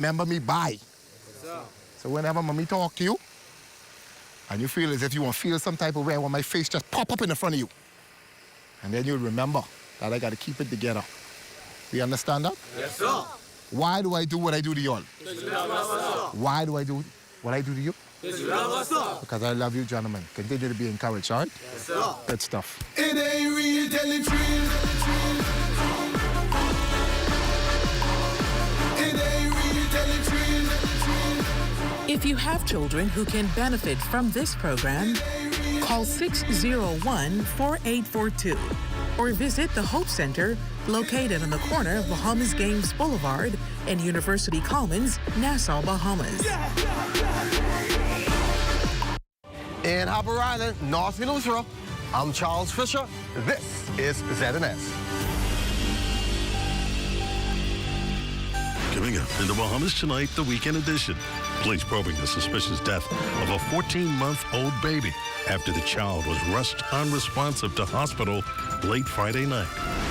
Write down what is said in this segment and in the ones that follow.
Remember me, bye. So whenever mommy talk to you, and you feel as if you want to feel some type of way, when my face just pop up in the front of you. And then you'll remember that I got to keep it together. Do you understand that? Yes, sir. Why do I do what I do to y'all? Because you love us, sir. Why do I do what I do to you? Because you love us, sir. Because I love you, gentlemen. Continue to be encouraged, all right? Yes, sir. Good stuff. It ain't real, tell it real. It ain't real, tell it real. If you have children who can benefit from this program, call 601-4842 or visit the Hope Center located on the corner of Bahamas Games Boulevard and University Commons, Nassau, Bahamas. In Harbour Island, North Peninsula, I'm Charles Fisher. This is ZNS. Coming up in the Bahamas tonight, the weekend edition. Police probing the suspicious death of a 14-month-old baby after the child was rushed unresponsive to hospital late Friday night.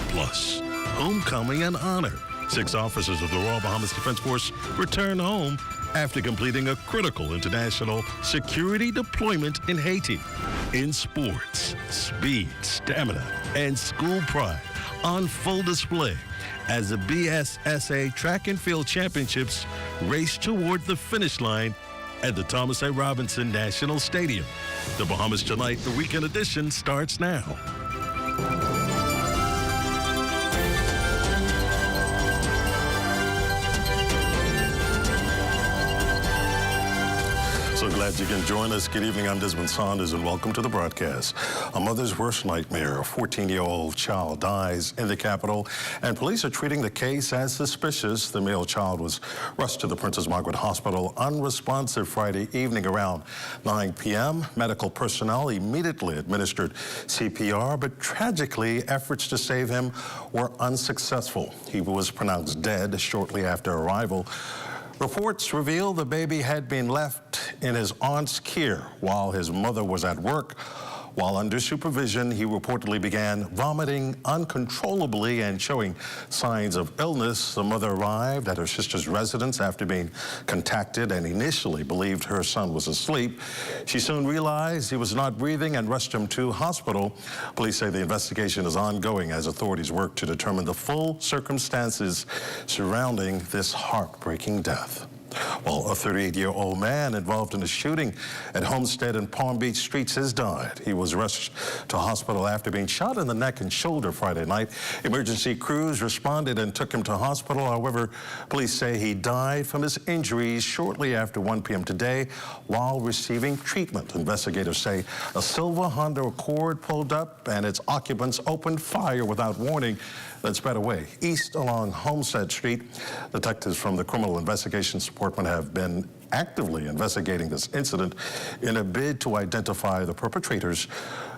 Plus, homecoming and honor. 6 officers of the Royal Bahamas Defense Force return home after completing a critical international security deployment in Haiti. In sports, speed, stamina, and school pride on full display as the BSSA Track and Field Championships race toward the finish line at the Thomas A. Robinson National Stadium. The Bahamas Tonight, the weekend edition, starts now. So glad you can join us. Good evening, I'm Desmond Saunders, and welcome to the broadcast. A mother's worst nightmare, a 14-year-old child dies in the capital, and police are treating the case as suspicious. The male child was rushed to the Princess Margaret Hospital unresponsive Friday evening around 9 p.m. Medical personnel immediately administered CPR, but tragically, efforts to save him were unsuccessful. He was pronounced dead shortly after arrival. Reports reveal the baby had been left in his aunt's care while his mother was at work. While under supervision, he reportedly began vomiting uncontrollably and showing signs of illness. The mother arrived at her sister's residence after being contacted and initially believed her son was asleep. She soon realized he was not breathing and rushed him to hospital. Police say the investigation is ongoing as authorities work to determine the full circumstances surrounding this heartbreaking death. Well, a 38-year-old man involved in a shooting at Homestead and Palm Beach Streets has died. He was rushed to hospital after being shot in the neck and shoulder Friday night. Emergency crews responded and took him to hospital. However, police say he died from his injuries shortly after 1 p.m. today while receiving treatment. Investigators say a silver Honda Accord pulled up and its occupants opened fire without warning, then sped away east along Homestead Street. Detectives from the Criminal Investigations Department have been actively investigating this incident in a bid to identify the perpetrators.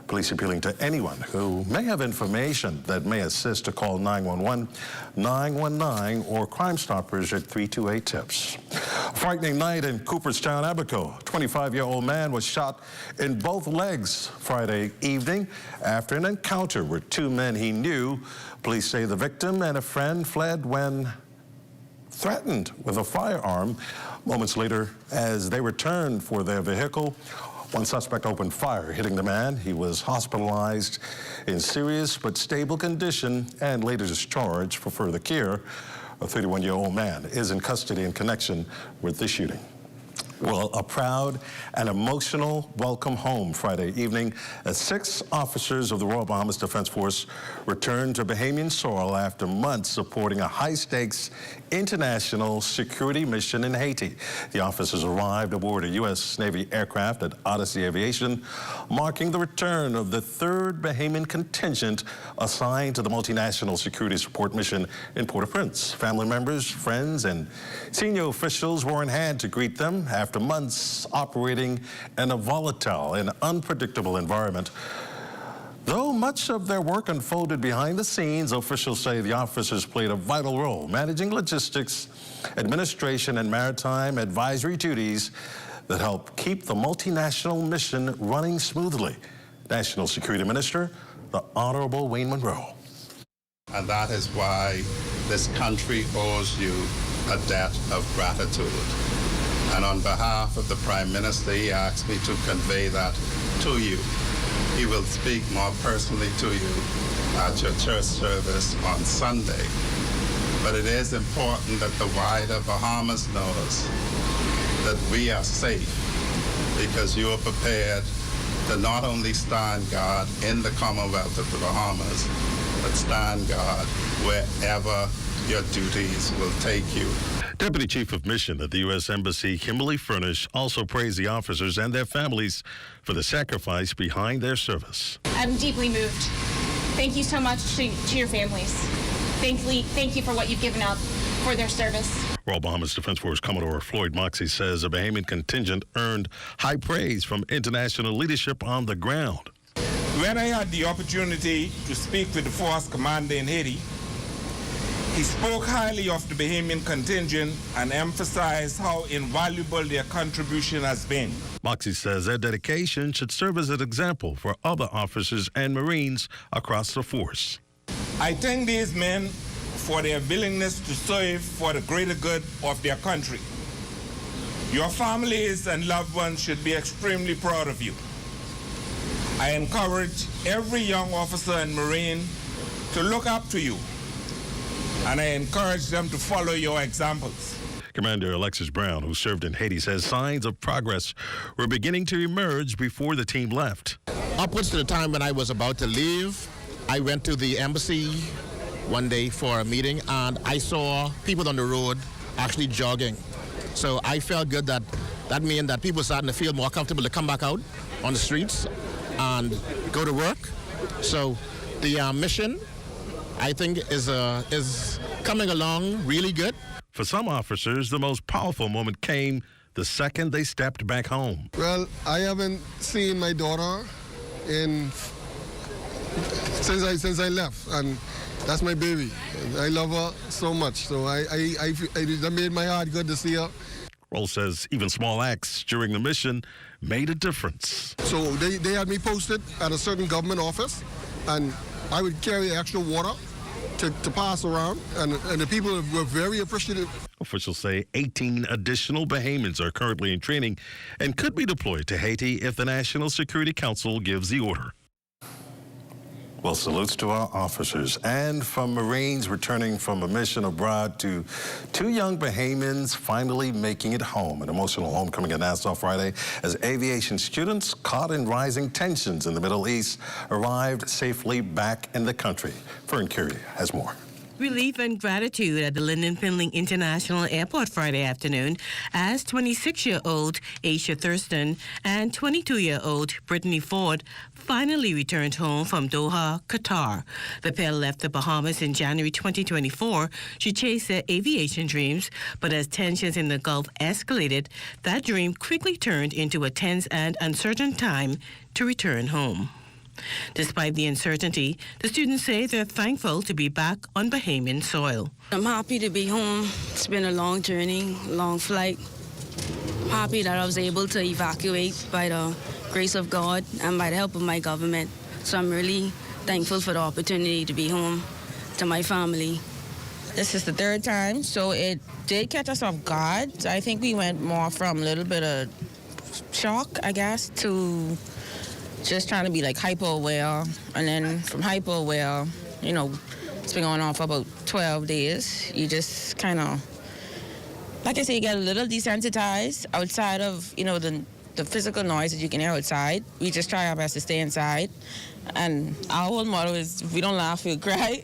Police appealing to anyone who may have information that may assist to call 911, 919, or Crime Stoppers at 328-TIPS. A frightening night in Cooperstown, Abaco. A 25-year-old man was shot in both legs Friday evening after an encounter with 2 men he knew. Police say the victim and a friend fled when threatened with a firearm. Moments later, as they returned for their vehicle, one suspect opened fire, hitting the man. He was hospitalized in serious but stable condition and later discharged for further care. A 31-year-old man is in custody in connection with the shooting. Well, a proud and emotional welcome home Friday evening as 6 officers of the Royal Bahamas Defense Force returned to Bahamian soil after months supporting a high-stakes international security mission in Haiti. The officers arrived aboard a U.S. Navy aircraft at Odyssey Aviation, marking the return of the 3rd Bahamian contingent assigned to the multinational security support mission in Port-au-Prince. Family members, friends, and senior officials were in hand to greet them after months operating in a volatile and unpredictable environment. Though much of their work unfolded behind the scenes, officials say the officers played a vital role managing logistics, administration, and maritime advisory duties that helped keep the multinational mission running smoothly. National Security Minister, the Honorable Wayne Monroe. And that is why this country owes you a debt of gratitude. And on behalf of the Prime Minister, he asked me to convey that to you. He will speak more personally to you at your church service on Sunday. But it is important that the wider Bahamas knows that we are safe because you are prepared to not only stand guard in the Commonwealth of the Bahamas, but stand guard wherever your duties will take you. Deputy Chief of Mission at the U.S. Embassy, Kimberly Furnish, also praised the officers and their families for the sacrifice behind their service. I'm deeply moved. Thank you so much to your families. Thank you for what you've given up for their service. Royal Bahamas Defense Force Commodore Floyd Moxey says a Bahamian contingent earned high praise from international leadership on the ground. When I had the opportunity to speak with the force commander in Haiti, he spoke highly of the Bahamian contingent and emphasized how invaluable their contribution has been. Moxey says their dedication should serve as an example for other officers and Marines across the force. I thank these men for their willingness to serve for the greater good of their country. Your families and loved ones should be extremely proud of you. I encourage every young officer and Marine to look up to you, and I encourage them to follow your examples. Commander Alexis Brown, who served in Haiti, says signs of progress were beginning to emerge before the team left. Upwards to the time when I was about to leave, I went to the embassy one day for a meeting, and I saw people on the road actually jogging. So I felt good that meant that people starting to feel more comfortable to come back out on the streets and go to work. So the mission, I think, is coming along really good. For some officers, the most powerful moment came the second they stepped back home. Well, I haven't seen my daughter since I left, and that's my baby. I love her so much, so that made my heart good to see her. Roll says even small acts during the mission made a difference. So they had me posted at a certain government office, and I would carry extra water to pass around, and the people were very appreciative. Officials say 18 additional Bahamians are currently in training and could be deployed to Haiti if the National Security Council gives the order. Well, salutes to our officers. And from Marines returning from a mission abroad to two young Bahamians finally making it home. An emotional homecoming in Nassau Friday as aviation students caught in rising tensions in the Middle East arrived safely back in the country. Fern Curie has more. Relief and gratitude at the Lyndon Finling International Airport Friday afternoon as 26-year-old Aisha Thurston and 22-year-old Brittany Ford finally returned home from Doha, Qatar. The pair left the Bahamas in January 2024 to chase their aviation dreams, but as tensions in the Gulf escalated, that dream quickly turned into a tense and uncertain time to return home. Despite the uncertainty, the students say they're thankful to be back on Bahamian soil. I'm happy to be home. It's been a long journey, long flight. Happy that I was able to evacuate by the grace of God and by the help of my government. So I'm really thankful for the opportunity to be home to my family. This is the third time, so it did catch us off guard. I think we went more from a little bit of shock, I guess, to just trying to be like hyper-aware, and then from hyper-aware, you know, it's been going on for about 12 days. You just kind of, like I say, you get a little desensitized outside of, you know, the physical noise that you can hear outside. We just try our best to stay inside. And our whole motto is, if we don't laugh, we'll cry.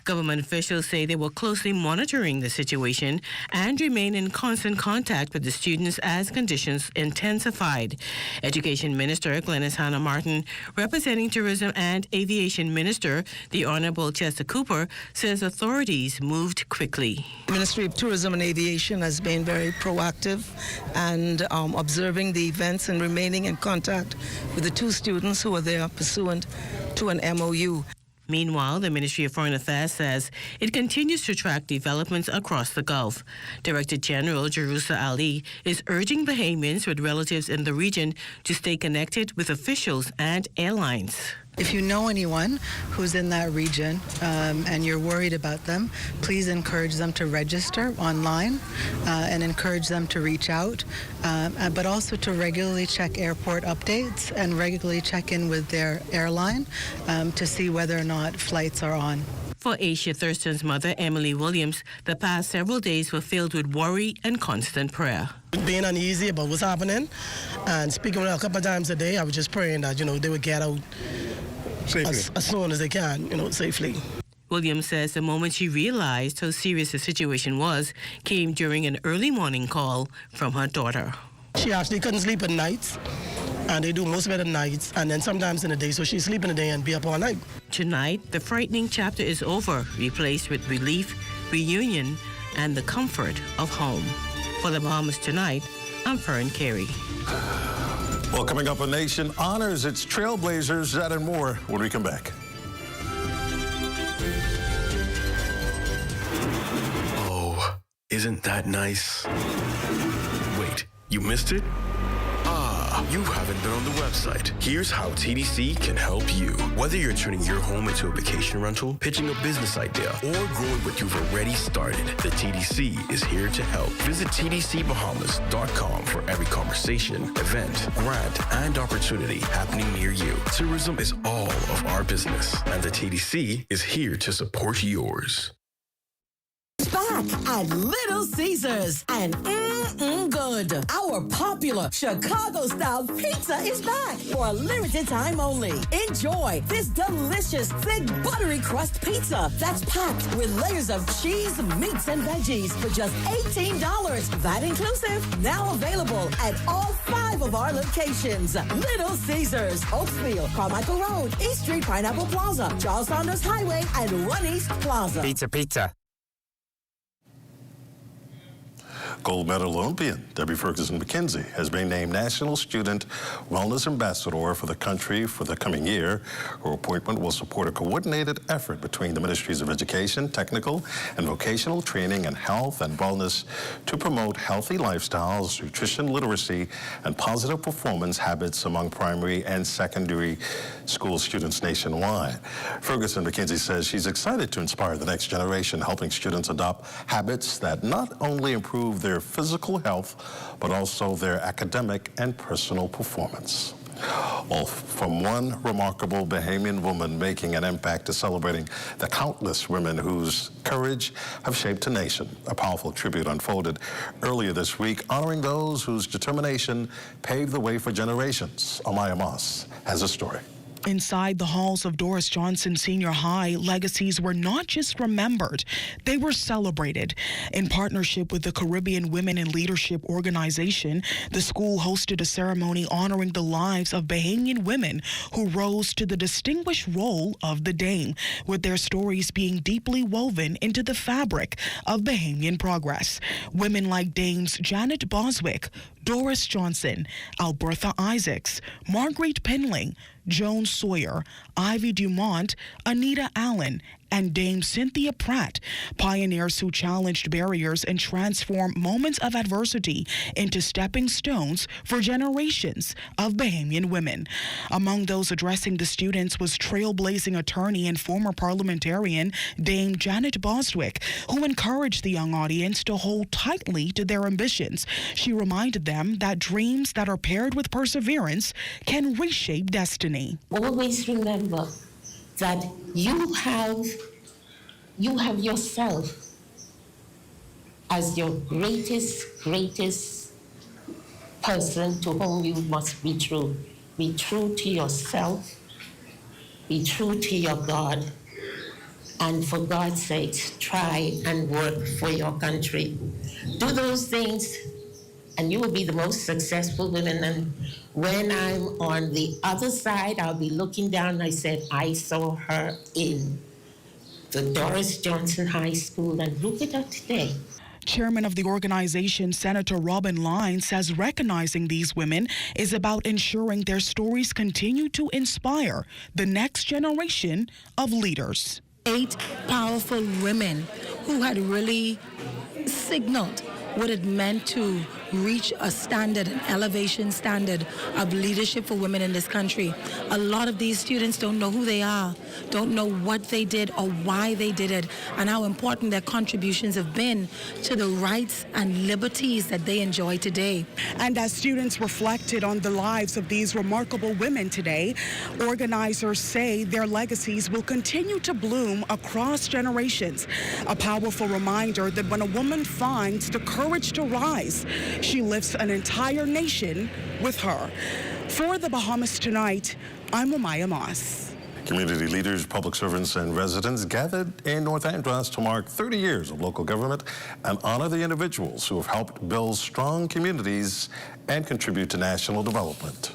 Government officials say they were closely monitoring the situation and remain in constant contact with the students as conditions intensified. Education Minister Glenys Hannah Martin, representing Tourism and Aviation Minister, the Honorable Chester Cooper, says authorities moved quickly. The Ministry of Tourism and Aviation has been very proactive and observing the events and remaining in contact with the two students who are there pursuant to an MOU. Meanwhile, the Ministry of Foreign Affairs says it continues to track developments across the Gulf. Director General Jerusa Ali is urging Bahamians with relatives in the region to stay connected with officials and airlines. If you know anyone who's in that region and you're worried about them, please encourage them to register online and encourage them to reach out, but also to regularly check airport updates and regularly check in with their airline to see whether or not flights are on. For Aisha Thurston's mother, Emily Williams, the past several days were filled with worry and constant prayer. Being uneasy about what's happening and speaking with her a couple of times a day, I was just praying that, they would get out as soon as they can, safely. Williams says the moment she realized how serious the situation was came during an early morning call from her daughter. She actually couldn't sleep at nights, and they do most of it at nights, and then sometimes in the day, so she's sleeping in the day and be up all night. Tonight, the frightening chapter is over, replaced with relief, reunion, and the comfort of home. For the Bahamas Tonight, I'm Fern Carey. Well, coming up, a nation honors its trailblazers. That and more when we come back. Oh, isn't that nice? Wait, you missed it? You haven't been on the website. Here's how TDC can help you. Whether you're turning your home into a vacation rental, pitching a business idea, or growing what you've already started, the TDC is here to help. Visit tdcbahamas.com for every conversation, event, grant, and opportunity happening near you. Tourism is all of our business, and the TDC is here to support yours. Back at Little Caesars and good. Our popular Chicago-style pizza is back for a limited time only. Enjoy this delicious, thick, buttery crust pizza that's packed with layers of cheese, meats, and veggies for just $18. That inclusive. Now available at all 5 of our locations. Little Caesars, Oakville, Carmichael Road, East Street, Pineapple Plaza, Charles Saunders Highway, and One East Plaza. Pizza. Gold medal Olympian Debbie Ferguson McKenzie has been named National Student Wellness Ambassador for the country for the coming year. Her appointment will support a coordinated effort between the Ministries of Education, Technical and Vocational Training, and Health and Wellness to promote healthy lifestyles, nutrition literacy, and positive performance habits among primary and secondary school students nationwide. Ferguson McKenzie says she's excited to inspire the next generation, helping students adopt habits that not only improve their physical health, but also their academic and personal performance. Well, from one remarkable Bahamian woman making an impact to celebrating the countless women whose courage have shaped a nation. A powerful tribute unfolded earlier this week, honoring those whose determination paved the way for generations. Amaya Moss has a story. Inside the halls of Doris Johnson Senior High, legacies were not just remembered, they were celebrated. In partnership with the Caribbean Women in Leadership Organization, the school hosted a ceremony honoring the lives of Bahamian women who rose to the distinguished role of the Dame, with their stories being deeply woven into the fabric of Bahamian progress. Women like Dames Janet Boswick, Doris Johnson, Albertha Isaacs, Marguerite Penling, Joan Sawyer, Ivy Dumont, Anita Allen, and Dame Cynthia Pratt, pioneers who challenged barriers and transformed moments of adversity into stepping stones for generations of Bahamian women. Among those addressing the students was trailblazing attorney and former parliamentarian Dame Janet Boswick, who encouraged the young audience to hold tightly to their ambitions. She reminded them that dreams that are paired with perseverance can reshape destiny. Always remember that you have yourself as your greatest person to whom you must be true. Be true to yourself, be true to your God, and for God's sake, try and work for your country. Do those things, and you will be the most successful women. And when I'm on the other side, I'll be looking down. I said, I saw her in the Doris Johnson High School, and look at her today. Chairman of the organization, Senator Robin Lyne, says recognizing these women is about ensuring their stories continue to inspire the next generation of leaders. 8 powerful women who had really signaled what it meant to reach a standard, an elevation standard of leadership for women in this country. A lot of these students don't know who they are, don't know what they did or why they did it, and how important their contributions have been to the rights and liberties that they enjoy today. And as students reflected on the lives of these remarkable women today, organizers say their legacies will continue to bloom across generations. A powerful reminder that when a woman finds the courage to rise, she lifts an entire nation with her. For the Bahamas Tonight, I'm Amaya Moss. Community leaders, public servants, and residents gathered in North Andros to mark 30 years of local government and honor the individuals who have helped build strong communities and contribute to national development.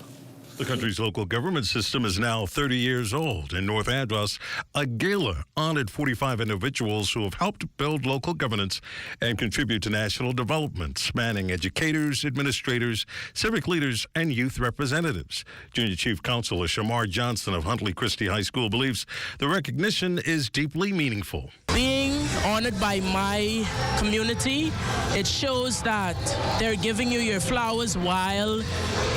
The country's local government system is now 30 years old. In North Andros, a gala honored 45 individuals who have helped build local governance and contribute to national development, spanning educators, administrators, civic leaders, and youth representatives. Junior Chief Counselor Shamar Johnson of Huntley Christie High School believes the recognition is deeply meaningful. Being honored by my community, it shows that they're giving you your flowers while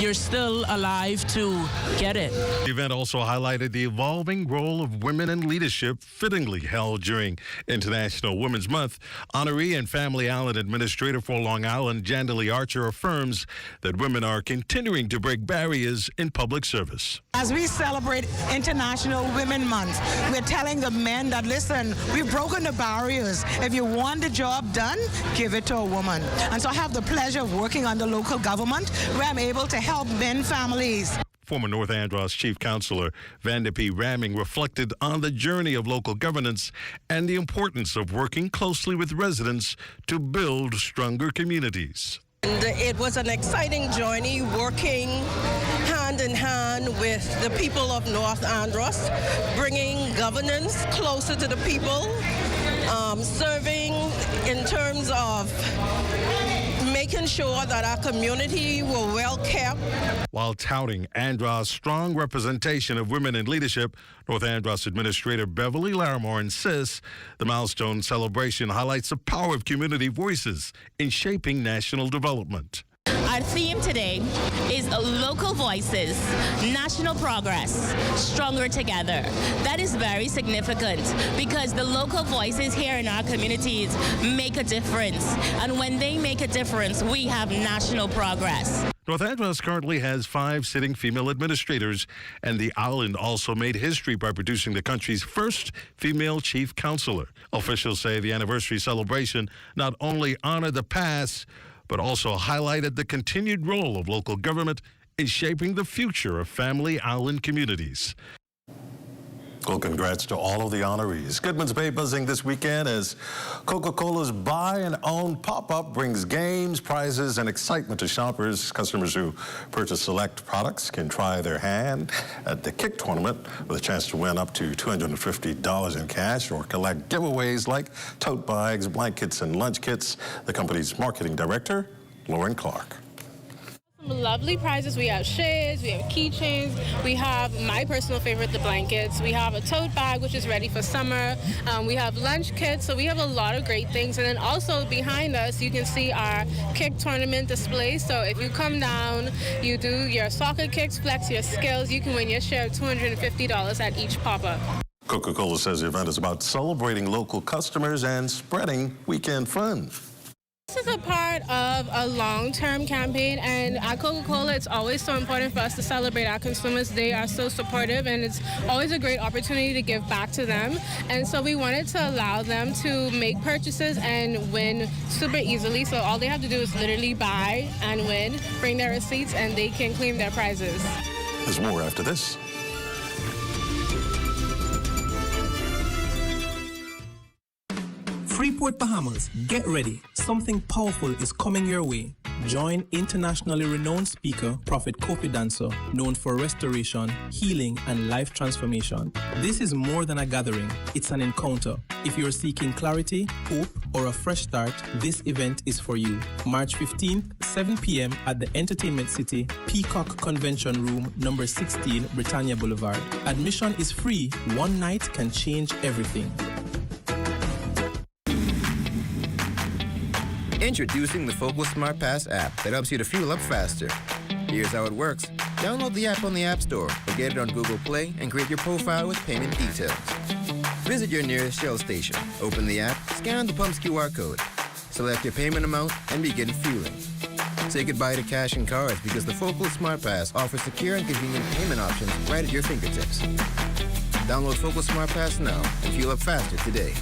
you're still alive to get it. The event also highlighted the evolving role of women in leadership, fittingly held during International Women's Month. Honoree and Family Island Administrator for Long Island, Jandalee Archer, affirms that women are continuing to break barriers in public service. As we celebrate International Women's Month, we're telling the men that, listen, we've broken the barriers. If you want the job done, give it to a woman. And so I have the pleasure of working under local government where I'm able to help men families. Former North Andros Chief Counselor Vanda P. Ramming reflected on the journey of local governance and the importance of working closely with residents to build stronger communities. And it was an exciting journey working hand in hand with the people of North Andros, bringing governance closer to the people, serving in terms of making sure that our community were well kept. While touting Andros' strong representation of women in leadership, North Andros Administrator Beverly Larimore insists the milestone celebration highlights the power of community voices in shaping national development. Our theme today is local voices, national progress, stronger together. That is very significant because the local voices here in our communities make a difference. And when they make a difference, we have national progress. North Andros currently has 5 sitting female administrators, and the island also made history by producing the country's first female chief counselor. Officials say the anniversary celebration not only honored the past, but also highlighted the continued role of local government in shaping the future of family island communities. Well, congrats to all of the honorees. Goodman's Bay buzzing this weekend as Coca-Cola's Buy and Own pop-up brings games, prizes, and excitement to shoppers. Customers who purchase select products can try their hand at the Kick Tournament with a chance to win up to $250 in cash or collect giveaways like tote bags, blankets, and lunch kits. The company's marketing director, Lauren Clark. Lovely prizes. We have shades, we have keychains, we have my personal favorite, the blankets. We have a tote bag, which is ready for summer. We have lunch kits, so we have a lot of great things. And then also behind us, you can see our kick tournament display. So if you come down, you do your soccer kicks, flex your skills, you can win your share of $250 at each pop-up. Coca-Cola says the event is about celebrating local customers and spreading weekend fun. This is a part of a long-term campaign, and at Coca-Cola, it's always so important for us to celebrate our consumers. They are so supportive, and it's always a great opportunity to give back to them. And so we wanted to allow them to make purchases and win super easily. So all they have to do is literally buy and win, bring their receipts, and they can claim their prizes. There's more after this. Freeport, Bahamas, get ready. Something powerful is coming your way. Join internationally renowned speaker, Prophet Kofi Danso, known for restoration, healing, and life transformation. This is more than a gathering, it's an encounter. If you're seeking clarity, hope, or a fresh start, this event is for you. March 15th, 7 p.m. at the Entertainment City, Peacock Convention Room, number 16, Britannia Boulevard. Admission is free. One night can change everything. Introducing the Focal Smart Pass app that helps you to fuel up faster. Here's how it works. Download the app on the App Store or get it on Google Play and create your profile with payment details. Visit your nearest Shell station. Open the app, scan the pump's QR code. Select your payment amount and begin fueling. Say goodbye to cash and cards because the Focal Smart Pass offers secure and convenient payment options right at your fingertips. Download Focal Smart Pass now and fuel up faster today.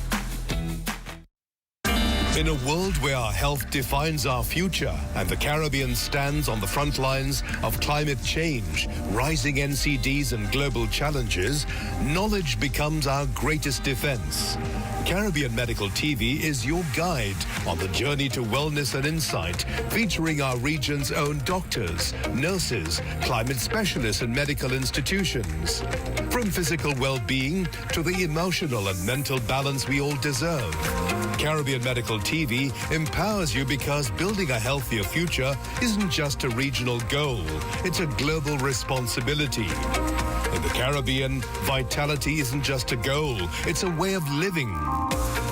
In a world where our health defines our future and the Caribbean stands on the front lines of climate change, rising NCDs and global challenges, knowledge becomes our greatest defense. Caribbean Medical TV is your guide on the journey to wellness and insight, featuring our region's own doctors, nurses, climate specialists and medical institutions. From physical well-being to the emotional and mental balance we all deserve. Caribbean Medical TV empowers you because building a healthier future isn't just a regional goal, it's a global responsibility. In the Caribbean, vitality isn't just a goal, it's a way of living.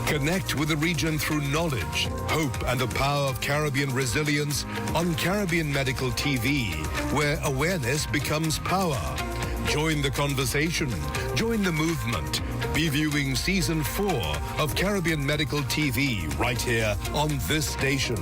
Connect with the region through knowledge, hope, and the power of Caribbean resilience on Caribbean Medical TV, where awareness becomes power. Join the conversation, join the movement. Be viewing Season 4 of Caribbean Medical TV right here on this station.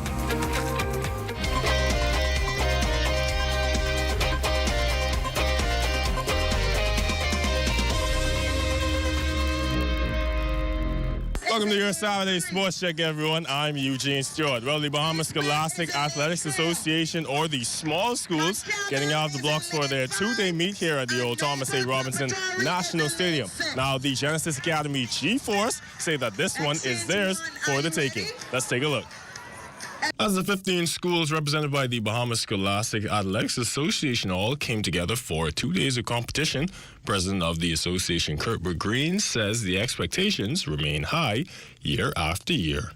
Welcome to your Saturday Sports Check, everyone. I'm Eugene Stewart. Well, the Bahamas Scholastic Athletics Association, or the small schools, getting out of the blocks for their two-day meet here at the old Thomas A. Robinson National Stadium. Now, the Genesis Academy G-Force say that this one is theirs for the taking. Let's take a look. As the 15 schools represented by the Bahamas Scholastic Athletics Association all came together for 2 days of competition, President of the association, Kurt Green, says the expectations remain high year after year.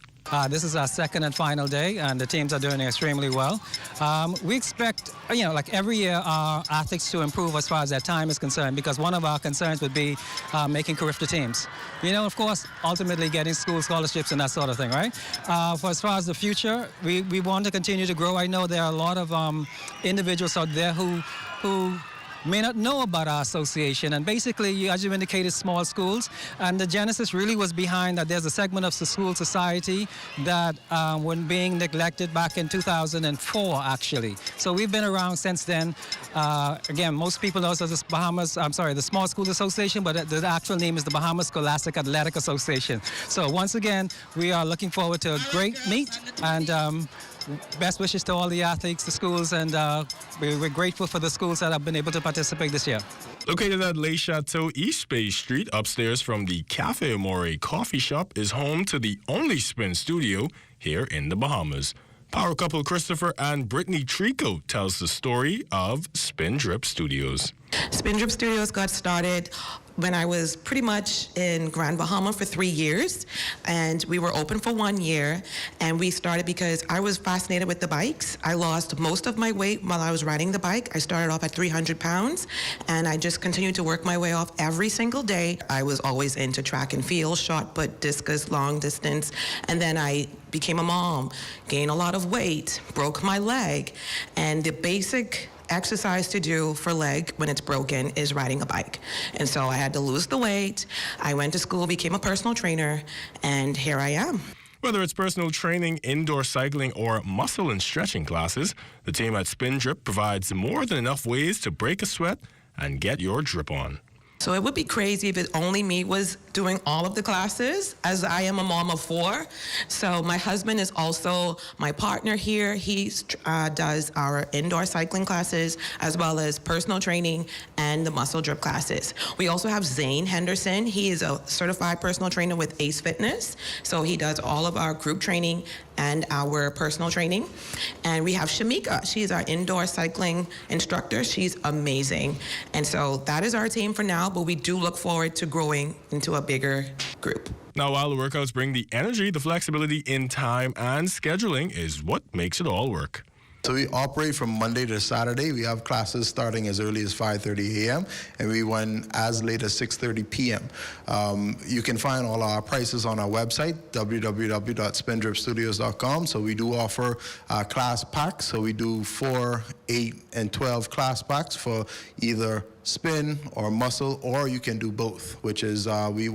This is our second and final day, and the teams are doing extremely well. We expect, like every year, our athletes to improve as far as their time is concerned, because one of our concerns would be making career teams. Of course, ultimately getting school scholarships and that sort of thing, right? For as far as the future, we want to continue to grow. I know there are a lot of individuals out there who may not know about our association, and basically, as you indicated, small schools, and the genesis really was behind that. There's a segment of the school society that was being neglected back in 2004, actually. So we've been around since then. Again, most people know us as the Small School Association, but the actual name is the Bahamas Scholastic Athletic Association. So once again, we are looking forward to a great meet, and best wishes to all the athletes, the schools, and we're grateful for the schools that have been able to participate this year. Located at Le Chateau East Bay Street, upstairs from the Cafe Amore coffee shop, is home to the only spin studio here in the Bahamas. Power couple Christopher and Brittany Trico tells the story of Spin Drip Studios. Spin Drip Studios got started when I was pretty much in Grand Bahama for 3 years, and we were open for 1 year, and we started because I was fascinated with the bikes. I lost most of my weight while I was riding the bike. I started off at 300 pounds, and I just continued to work my way off every single day. I was always into track and field, shot put, discus, long distance, and then I became a mom, gained a lot of weight, broke my leg, and the basic exercise to do for leg when it's broken is riding a bike. And so I had to lose the weight. I went to school, became a personal trainer, and here I am. Whether it's personal training, indoor cycling, or muscle and stretching classes, the team at Spin Drip provides more than enough ways to break a sweat and get your drip on. So it would be crazy if it only me was doing all of the classes, as I am a mom of 4. So my husband is also my partner here. He does our indoor cycling classes as well as personal training and the muscle drip classes. We also have Zane Henderson. He is a certified personal trainer with Ace Fitness. So he does all of our group training and our personal training. And we have Shamika. She's our indoor cycling instructor. She's amazing. And so that is our team for now, but we do look forward to growing into a bigger group. Now, while the workouts bring the energy, the flexibility in time and scheduling is what makes it all work. So we operate from Monday to Saturday. We have classes starting as early as 5:30 a.m. and we run as late as 6:30 p.m. You can find all our prices on our website, www.spindripstudios.com. So we do offer class packs. So we do 4, 8, and 12 class packs for either spin or muscle, or you can do both, which we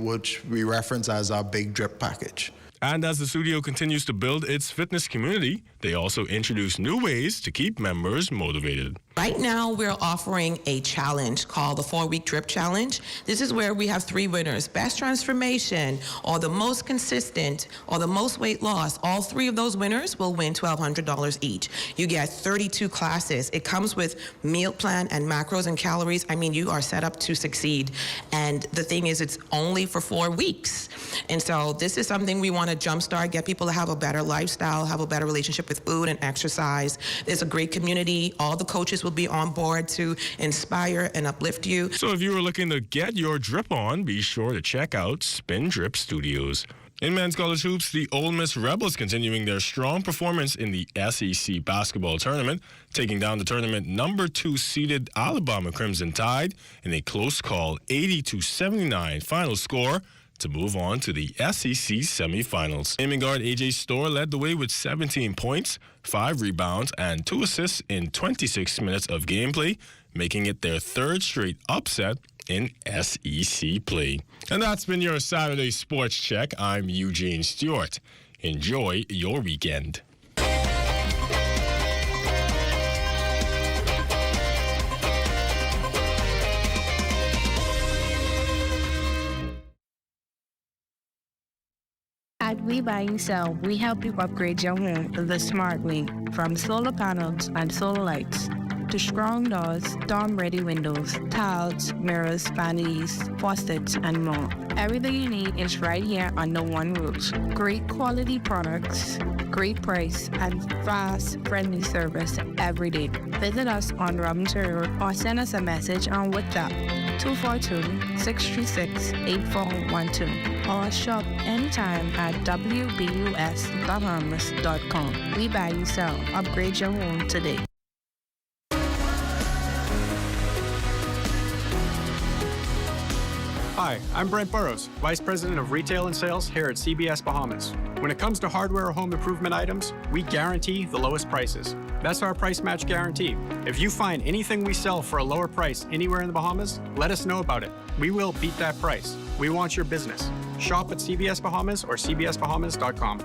reference as our big drip package. And as the studio continues to build its fitness community, they also introduce new ways to keep members motivated. Right now, we're offering a challenge called the 4-Week Drip Challenge. This is where we have 3 winners: Best Transformation, or the most consistent, or the most weight loss. All 3 of those winners will win $1,200 each. You get 32 classes. It comes with meal plan and macros and calories. I mean, you are set up to succeed. And the thing is, it's only for 4 weeks. And so this is something we want to jumpstart, get people to have a better lifestyle, have a better relationship with food and exercise. There's a great community. All the coaches will be on board to inspire and uplift you. So if you are looking to get your drip on, be sure to check out Spin Drip Studios. In men's college hoops, the Ole Miss Rebels continuing their strong performance in the SEC basketball tournament, taking down the tournament number 2 seeded Alabama Crimson Tide in a close call 80-79 final score to move on to the SEC semifinals. Aiming guard A.J. Storr led the way with 17 points, 5 rebounds, and 2 assists in 26 minutes of gameplay, making it their 3rd straight upset in SEC play. And that's been your Saturday Sports Check. I'm Eugene Stewart. Enjoy your weekend. At We Buy and Sell, we help you upgrade your home the smart way, from solar panels and solar lights to strong doors, storm-ready windows, tiles, mirrors, vanities, faucets, and more. Everything you need is right here under one roof. Great quality products, great price, and fast, friendly service every day. Visit us on Robinson Road or send us a message on WhatsApp 242-636-8412 or shop anytime at wbusbahamas.com. We Buy and Sell. Upgrade your home today. Hi, I'm Brent Burrows, Vice President of Retail and Sales here at CBS Bahamas. When it comes to hardware or home improvement items, we guarantee the lowest prices. That's our price match guarantee. If you find anything we sell for a lower price anywhere in the Bahamas, let us know about it. We will beat that price. We want your business. Shop at CBS Bahamas or cbsbahamas.com.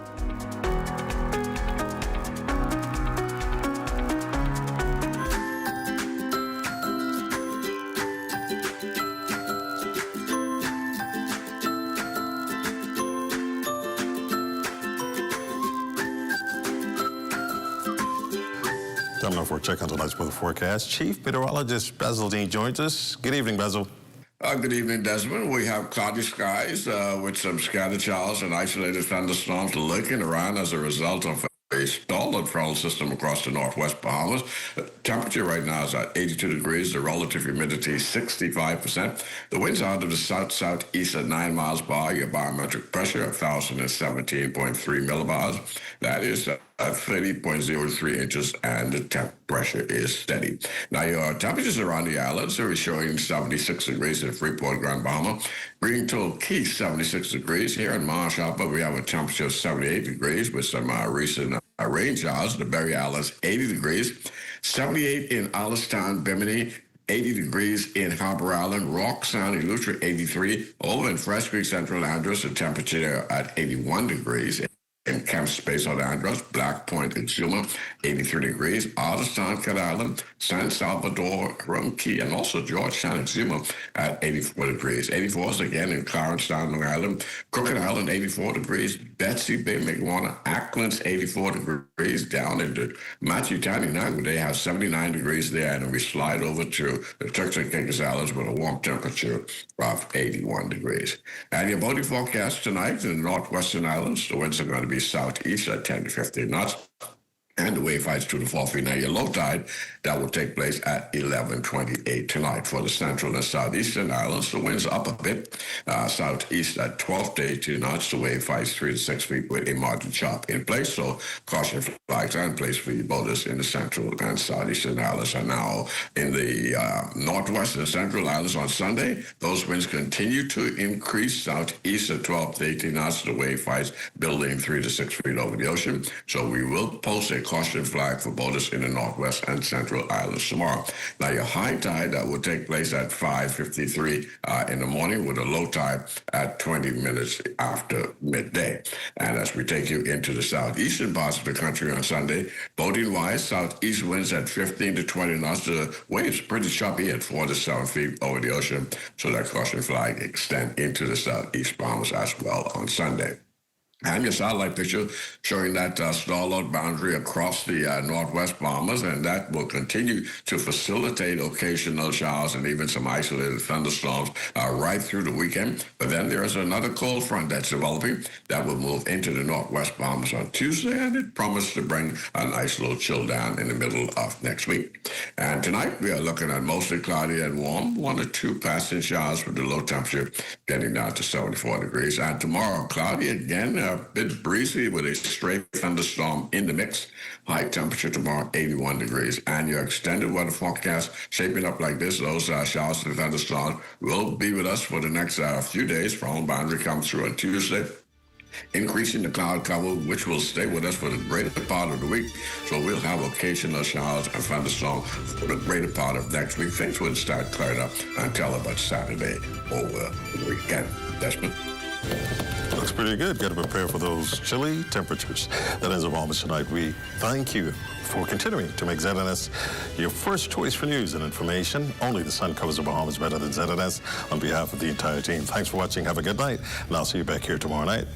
Coming up for a check on tonight's weather forecast, Chief Meteorologist Basil Dean joins us. Good evening, Basil. Good evening, Desmond. We have cloudy skies with some scattered showers and isolated thunderstorms lurking around as a result of a stalled frontal system across the northwest Bahamas. Temperature right now is at 82 degrees. The relative humidity is 65%. The winds are out of the south-southeast at 9 miles per hour. Your barometric pressure, 1,017.3 millibars. That is 30.03 inches, and the temp pressure is steady. Now, your temperatures around the islands are showing 76 degrees in Freeport, Grand Bahama. Greentoll Key, 76 degrees. Here in Marsh Harbour, we have a temperature of 78 degrees with some recent rain showers. The Berry Islands, 80 degrees. 78 in Alistown, Bimini. 80 degrees in Harbor Island, Rock Sound, Eleuthera, 83. Over in Fresh Creek, Central Andros, the temperature at 81 degrees. In Camp Space on Andros, Black Point, Exuma, 83 degrees. Alistown, Cat Island, San Salvador, Rum Key, and also Georgetown, Exuma at 84 degrees. 84 is again in Clarence, Long Island. Crooked Island, 84 degrees. Betsy Bay, McWarner, Acklands, 84 degrees. Down into Matthew County, now they have 79 degrees there, and we slide over to the Turks and Caicos Islands with a warm temperature of 81 degrees. And your boating forecast tonight in the northwestern islands, the winds are going to be southeast at 10 to 15 knots. and the wave heights 2 to 4 feet. Now, your low tide, that will take place at 11:28 tonight. For the central and southeastern islands, the winds up a bit. Southeast at 12 to 18 knots. The wave heights 3 to 6 feet with a margin chop in place. So caution flags are in place for your boaters in the central and southeastern islands. And now in the northwest and central islands on Sunday, those winds continue to increase. Southeast at 12 to 18 knots. The wave heights building 3 to 6 feet over the ocean. So we will post a caution flag for boaters in the northwest and central islands tomorrow. Now, your high tide that will take place at 5:53 in the morning with a low tide at 20 minutes after midday. And as we take you into the southeastern parts of the country on Sunday, boating-wise, southeast winds at 15 to 20 knots. The waves pretty choppy at 4 to 7 feet over the ocean. So that caution flag extend into the southeast Bahamas as well on Sunday. And your satellite picture showing that starload boundary across the northwest Bahamas, and that will continue to facilitate occasional showers and even some isolated thunderstorms right through the weekend. But then there is another cold front that's developing that will move into the northwest Bahamas on Tuesday, and it promises to bring a nice little chill down in the middle of next week. And tonight we are looking at mostly cloudy and warm, 1 or 2 passing showers with the low temperature getting down to 74 degrees. And tomorrow, cloudy again, a bit breezy with a stray thunderstorm in the mix. High temperature tomorrow, 81 degrees. And your extended weather forecast shaping up like this. Those showers and thunderstorms will be with us for the next few days. Front boundary comes through on Tuesday, increasing the cloud cover, which will stay with us for the greater part of the week. So we'll have occasional showers and thunderstorms for the greater part of next week. Things will start clearing up until about Saturday over the weekend. Desmond? Looks pretty good. Got to prepare for those chilly temperatures. That is our moments tonight. We thank you for continuing to make ZNS your first choice for news and information. Only the sun covers the Bahamas better than ZNS. On behalf of the entire team, thanks for watching. Have a good night, and I'll see you back here tomorrow night.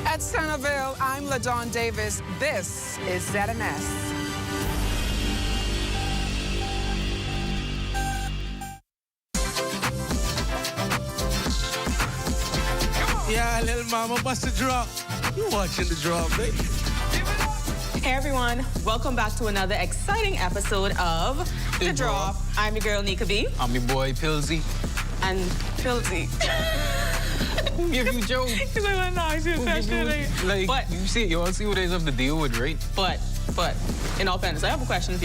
At Centerville, I'm LaDawn Davis. This is ZNS. Yeah, little mama, bust the drop. You watching the drop, baby. Hey everyone, welcome back to another exciting episode of The Drop. I'm your girl Nika B. I'm your boy Pilsy. And Pilsy. If you joke. Because I want to ask you a question. Like, you all see what I have to deal with, right? But, in all fairness, I have a question for you.